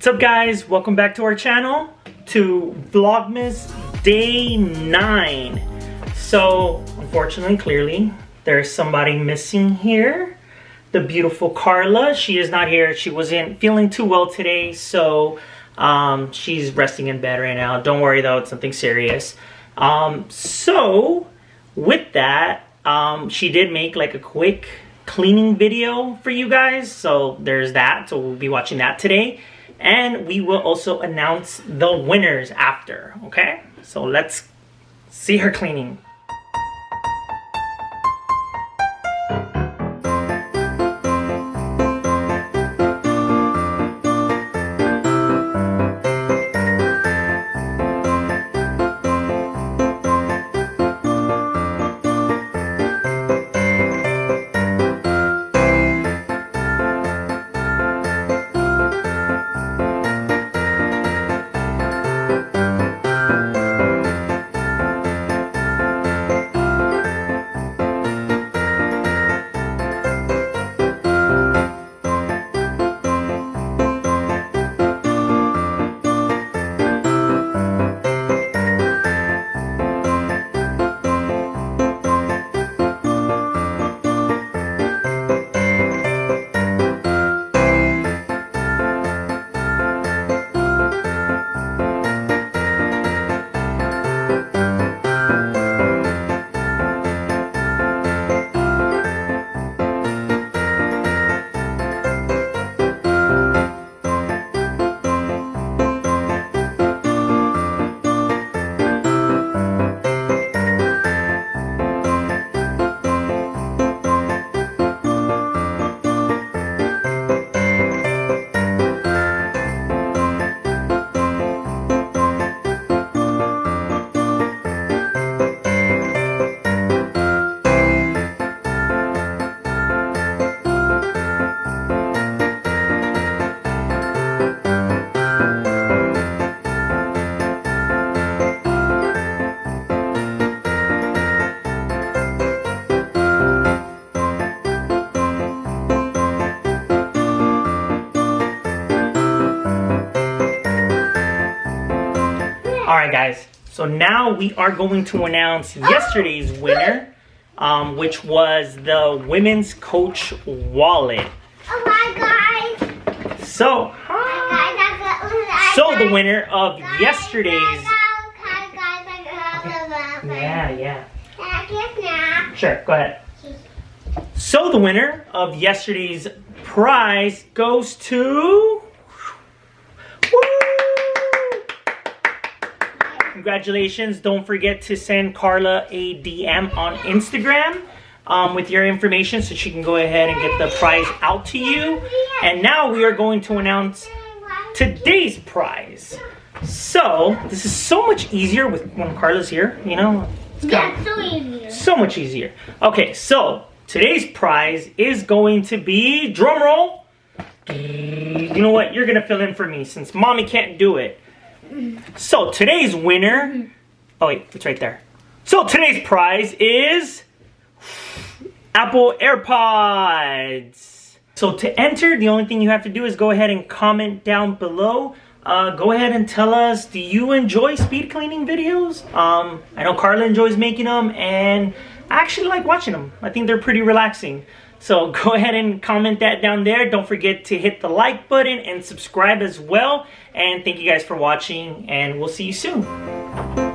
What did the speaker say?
What's up guys, welcome back to our channel, to Vlogmas day 9. So unfortunately, clearly there's somebody missing here. The beautiful Karla, she is not here. She wasn't feeling too well today, so she's resting in bed right now. Don't worry though, it's nothing serious. So with that, she did make like a quick cleaning video for you guys, so there's that. So we'll be watching that today. And we will also announce the winners after, okay? So let's see her cleaning. Alright guys, so now we are going to announce yesterday's winner, which was the women's coach wallet. Oh my guys! So, the winner of yesterday's... Yeah. Sure, go ahead. So the winner of yesterday's prize goes to... Congratulations. Don't forget to send Karla a DM on Instagram with your information so she can go ahead and get the prize out to you. And now we are going to announce today's prize. So this is so much easier with when Karla's here, you know? Yeah, so easier. So much easier. Okay, so today's prize is going to be, drum roll. You know what? You're going to fill in for me since mommy can't do it. So today's winner, oh wait, it's right there. So today's prize is Apple AirPods. So to enter, the only thing you have to do is go ahead and comment down below. Go ahead and tell us, do you enjoy speed cleaning videos? I know Karla enjoys making them, and I actually like watching them. I think they're pretty relaxing. So go ahead and comment that down there. Don't forget to hit the like button and subscribe as well. And thank you guys for watching, and we'll see you soon.